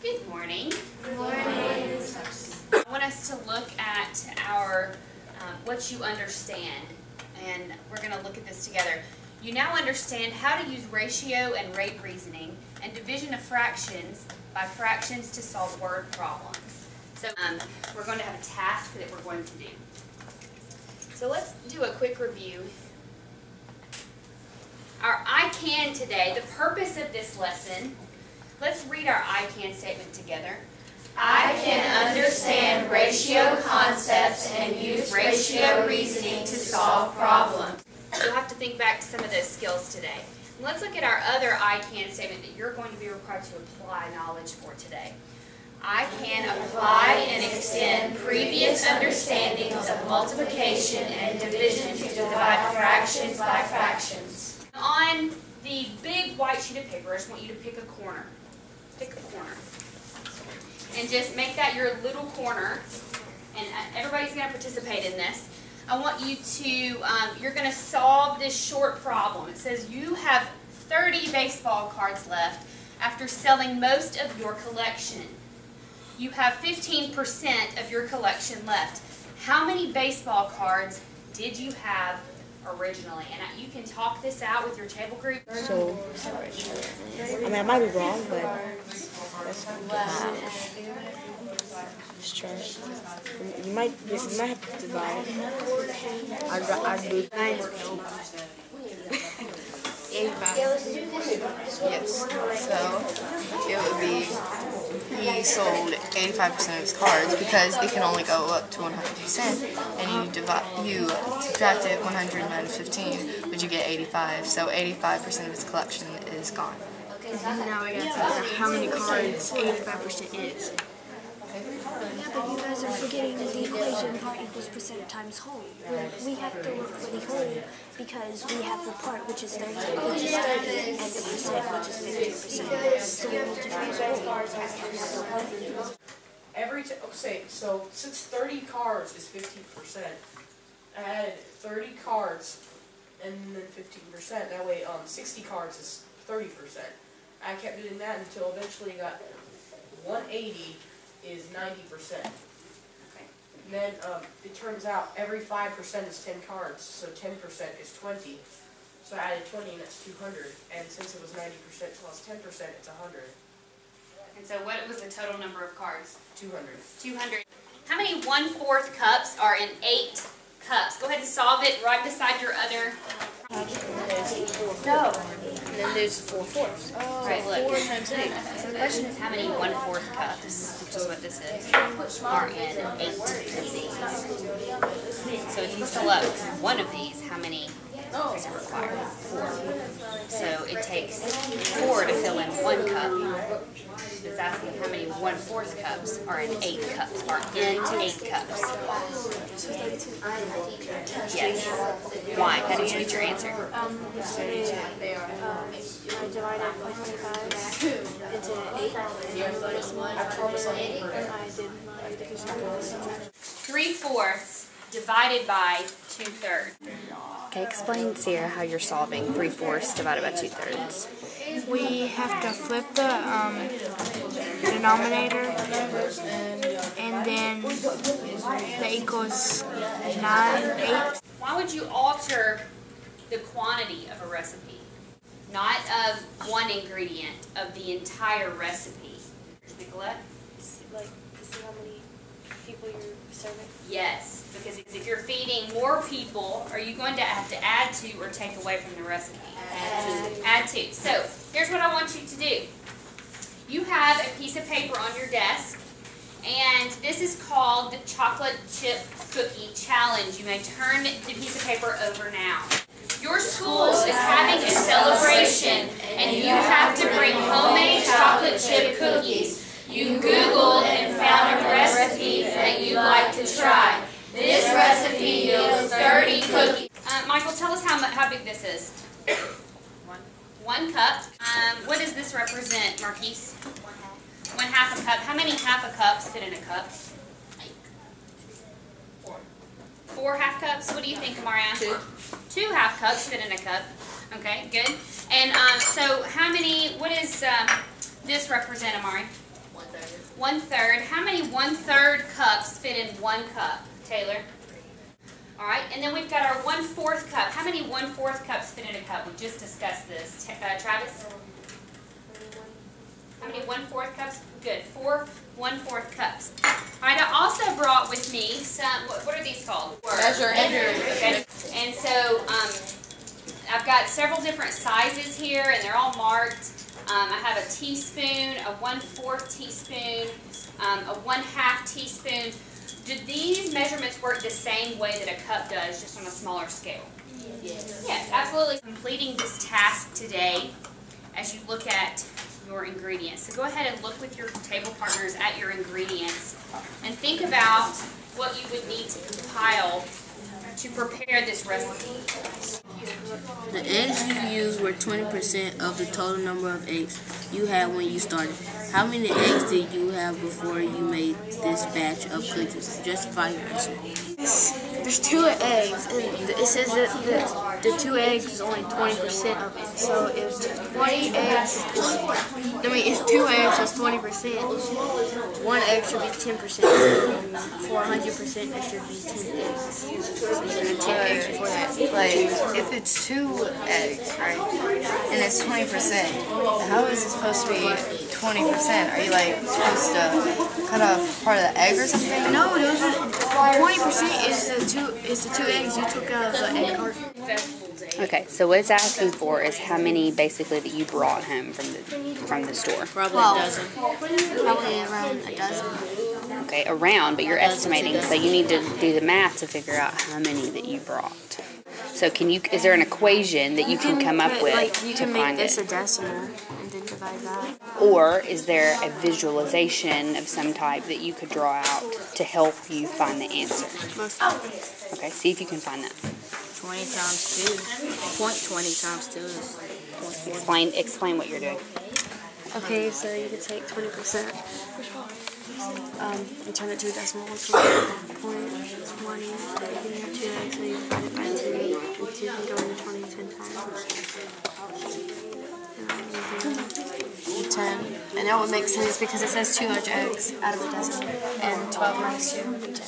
Good morning. Good morning. I want us to look at our what you understand, and we're going to look at this together. You now understand how to use ratio and rate reasoning and division of fractions by fractions to solve word problems. So we're going to have a task that we're going to do. So let's do a quick review. Our I can today, the purpose of this lesson, let's read our I can statement together. I can understand ratio concepts and use ratio reasoning to solve problems. You'll have to think back to some of those skills today. And let's look at our other I can statement that you're going to be required to apply knowledge for today. I can apply and extend previous understandings of multiplication and division to divide fractions by fractions. On the big white sheet of paper, I just want you to pick a corner. Pick a corner. And just make that your little corner. And everybody's going to participate in this. I want you to, you're going to solve this short problem. It says you have 30 baseball cards left after selling most of your collection. You have 15% of your collection left. How many baseball cards did you have originally? And you can talk this out with your table group. So, I mean, I might be wrong, but let's try it. You might have to divide. I'd do 85. Yes. So it would be he sold 85% of his cards because it can only go up to 100%, and you subtracted 100 minus 15, but you get 85. So 85% of his collection is gone. Now we got to figure out how many cards 85% is. Yeah, but you guys are forgetting the equation part equals percent times whole. We have to look for the whole because we have the part which is 30, and the percent which is 50%. So we need to find the whole. So since 30 cards is 15%, I added 30 cards and then 15%. That way 60 cards is 30%. I kept doing that until eventually I got 180 is 90%. Okay. And then it turns out every 5% is 10 cards, so 10% is 20. So I added 20 and that's 200. And since it was 90% plus 10%, it's 100. And so what was the total number of cards? 200. 200. How many 1/4 cups are in 8 cups? Go ahead and solve it right beside your other. No. And then there's 4/4. Oh, right, look. 4 times 8. So the question is how many 1/4 cups, which is what this is, are in 8 of these. So if you fill up one of these, how many does it require? 4. So it takes 4 to fill in 1 cup. It's asking how many 1/4 cups are in 8 cups, are in 8 cups. Yes. Why? How did you get your answer? I divided 0.25 into 8. I did my division. 3/4 divided by 2/3. Okay, explain, Sierra, how you're solving 3/4 divided by 2/3. We have to flip the denominator, and then that equals 9/8. Why would you alter the quantity of a recipe? Not of one ingredient, of the entire recipe. Nicolette? Like, to see how many people you're serving? Yes, because if you're feeding more people, are you going to have to add to or take away from the recipe? Add to. So, here's what I want you to do. You have a piece of paper on your desk, and this is called the Chocolate Chip Cookie Challenge. You may turn the piece of paper over now. Your school is having a celebration, and you have to bring homemade chocolate chip cookies. You Googled and found a recipe that you'd like to try. This recipe yields 30 cookies. Michael, tell us how big this is. 1 cup. What does this represent, Marquise? 1/2 a cup. How many 1/2 cups fit in a cup? 4 1/2 cups? What do you think, Amaria? 2 1/2 cups fit in a cup. Okay, good. And so how many, what does this represent, Amari? 1/3. How many 1/3 cups fit in 1 cup, Taylor? All right, and then we've got our 1/4 cup. How many 1/4 cups fit in a cup? We just discussed this. Travis? How many 1/4 cups? Good. 4 1/4 cups. All right, I also brought with me some, what are these called? Measure. Okay. And so I've got several different sizes here, and they're all marked. I have a teaspoon, a 1/4 teaspoon, a 1/2 teaspoon. Do these measurements work the same way that a cup does, just on a smaller scale? Yes, absolutely. Completing this task today as you look at your ingredients. So go ahead and look with your table partners at your ingredients and think about what you would need to compile to prepare this recipe. The eggs you used were 20% of the total number of eggs you had when you started. How many eggs did you have before you made this batch of cookies? Justify your answer. There's 2 eggs, and it says that the 2 eggs is only 20% of it. So if 20 eggs if 2 eggs is 20%, 1 egg should be 10%. And for 100%, there should be 10 eggs. So you need 10 eggs before that. Like, if it's 2 eggs, right, and it's 20%, how is it supposed to be 20%? Are you like supposed to cut off part of the egg or something? No, 20% is the 2 eggs you took out of the egg carton. Okay, so what it's asking for is how many basically that you brought home from the store. Probably a dozen. Probably around a dozen. Okay, around, but you're estimating, so you need to do the math to figure out how many that you brought. So is there an equation that you can come up with You to can make find this it? a decimal and then divide that. Or is there a visualization of some type that you could draw out to help you find the answer? Most likely. Okay, see if you can find that. 20 times 2. 0.20 times 2 is 0.40. Explain what you're doing. Okay, so you could take 20%. And turn it to a decimal. 0.20. You have 2 eggs, so you divide it by 2. And 2 can go into 20 10 times. 10. And that would make sense because it says 2 large eggs out of a dozen. And 12 minus 2 would be 10.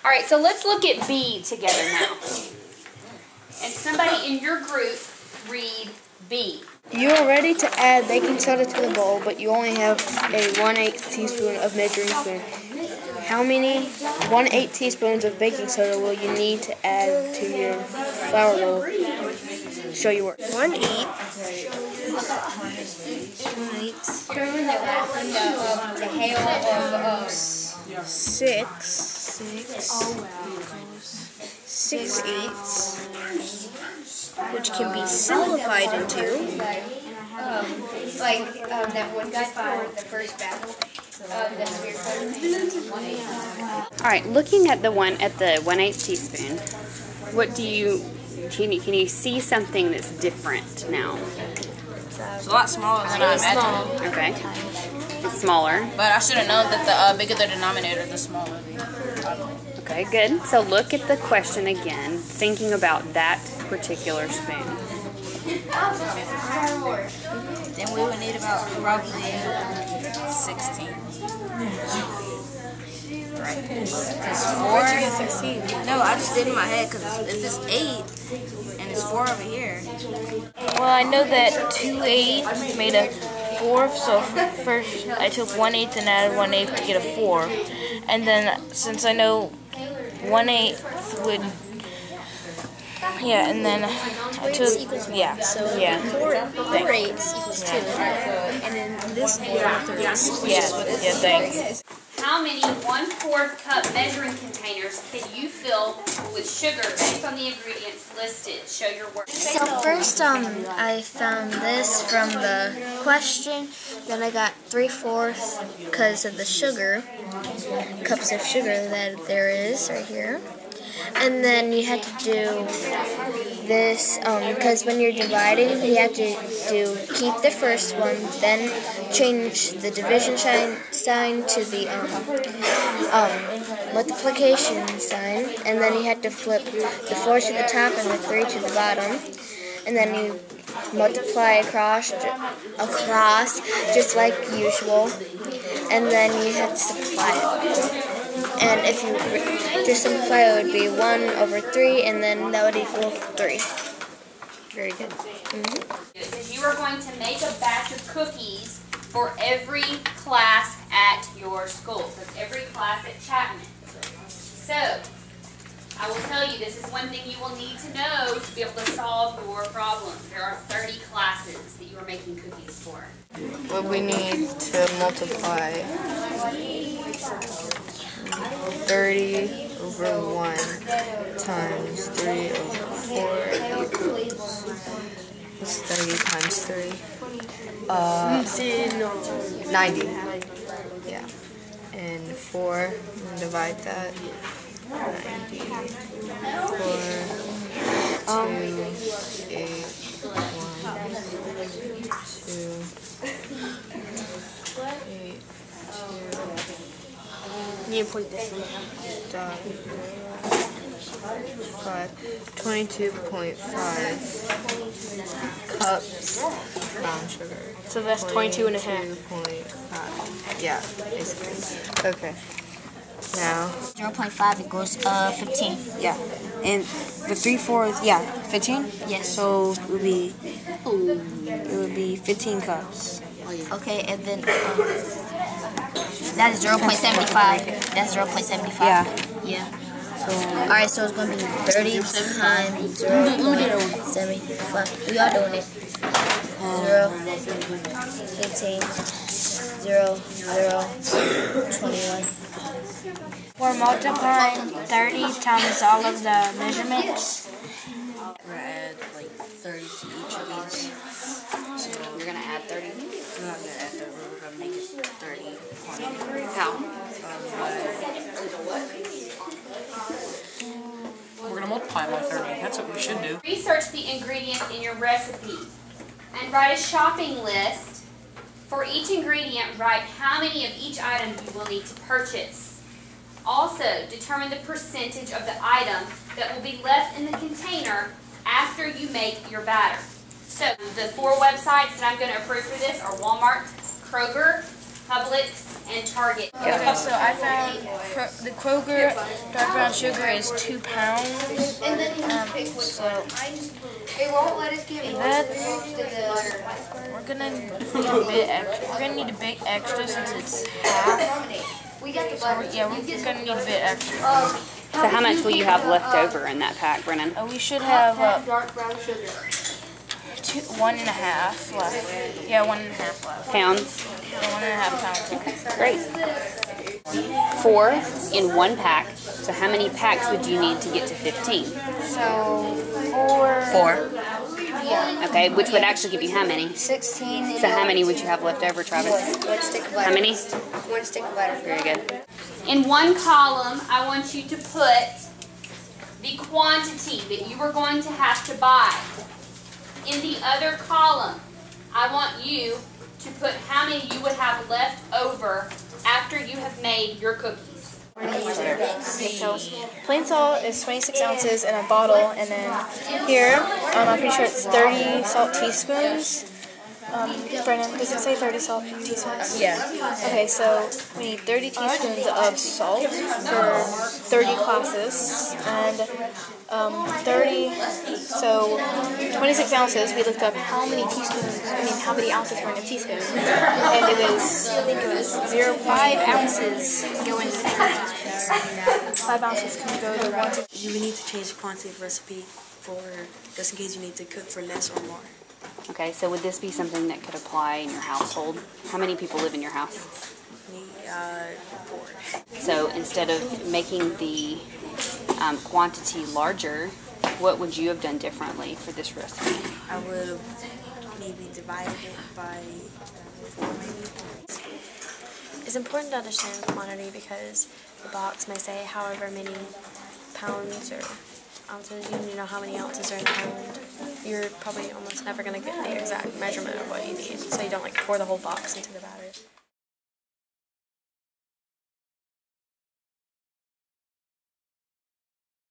All right, so let's look at B together now. And somebody in your group read B. You are ready to add baking soda to the bowl, but you only have a 1/8 teaspoon of measuring spoon. How many 1/8 teaspoons of baking soda will you need to add to your flour bowl? Show your work. 1/8. 6/8, which can be simplified into that one guy for the first battle. All right, looking at the 1/8 teaspoon, what do you can you see something that's different now? It's a lot smaller than I imagined. Okay, it's smaller. But I should have known that the bigger the denominator, the smaller the. Okay, good. So look at the question again, thinking about that particular spoon. Then we would need about probably 16. Right. Because 4. 16. No, I just did in my head because if it's 8 and it's 4 over here. Well, I know that 2/8 made a 4, so first I took 1/8 and added 1/8 to get a 4. And then since I know 1/8 would, yeah, and then I took, yeah, So yeah. 4/8 equals 2. And then this 4/3. Yeah, thanks. How many 1/4 cup measuring containers can you fill with sugar based on the ingredients listed? Show your work. So first, I found this from the question. Then I got 3/4 because of the sugar, cups of sugar that there is right here. And then you have to do this, because when you're dividing, you have to keep the first one, then change the division sign to the multiplication sign, and then you have to flip the 4 to the top and the 3 to the bottom. and then you multiply across just like usual, and then you have to simplify it. And if you just simplify it, would be 1/3, and then that would equal 3. Very good. You are going to make a batch of cookies for every class at your school. So it's every class at Chapman. So, I will tell you, this is one thing you will need to know to be able to solve your problem. There are 30 classes that you are making cookies for. Well, we need to multiply 30 over 1 times 3 over 4 equals, what's 30 times 3? 90. Yeah. And 4, divide that. 90. 4, 2, 8, 1, 2, 8, 2. You put this one. 22.5 cups brown sugar. So that's 22.5. 22.5. Yeah, basically. Okay. Now 0.5 equals 15. Yeah. And the 3/4, yeah, 15? Yes. So it would be 15 cups. Okay, and then that is 0.75. That's 0.75. Yeah. Yeah. Alright, so it's going to be 30 times 0.75. We are doing it. 0, 15, 0, 21. We're multiplying 30 times all of the measurements. We're going to add like 30 to each of these. So You're going to add 30? we're not going to add 30, we're going to make it 30. How? We're going to multiply by 30. That's what we should do. Research the ingredients in your recipe and write a shopping list. For each ingredient, write how many of each item you will need to purchase. Also, determine the percentage of the item that will be left in the container after you make your batter. So, the 4 websites that I'm going to approve for this are Walmart, Kroger, Publix, and Target. Okay, so I found the Kroger dark brown sugar is 2 pounds. So It won't let us give we're gonna need a bit extra. We're gonna need a bit extra since it's half. We got the So we're gonna need a bit extra. So how much will you have left over in that pack, Brennan? We should have dark brown sugar. 1.5 left. Yeah, 1.5 left. Pounds? 1.5 pounds. Great. 4 in 1 pack. So how many packs would you need to get to 15? So, 4. yeah, Okay, which would actually give you how many? 16. So how many would you have left over, Travis? 1 stick of butter. How many? 1 stick of butter. Very good. In one column, I want you to put the quantity that you are going to have to buy. In the other column, I want you to put how many you would have left over after you have made your cookies. So plain salt is 26 ounces in a bottle, and then here, I'm pretty sure it's 30 salt teaspoons. Brennan, does it say 30 salt teaspoons? yeah. Okay, so we need 30 teaspoons of salt for 30 classes, and 26 ounces. We looked up how many how many ounces were in a teaspoon, and I think it was 5 ounces go into 30 teaspoons. 5 ounces can go to 1 teaspoon. You would need to change the quantity of recipe just in case you need to cook for less or more. Okay, so would this be something that could apply in your household? How many people live in your house? Me, 4. So instead of making the quantity larger, what would you have done differently for this recipe? I would have maybe divided it by 4 maybe. It's important to understand the quantity because the box may say however many pounds or ounces. You need to know how many ounces are in a pound. You're probably almost never going to get the exact measurement of what you need, so you don't like pour the whole box into the batter.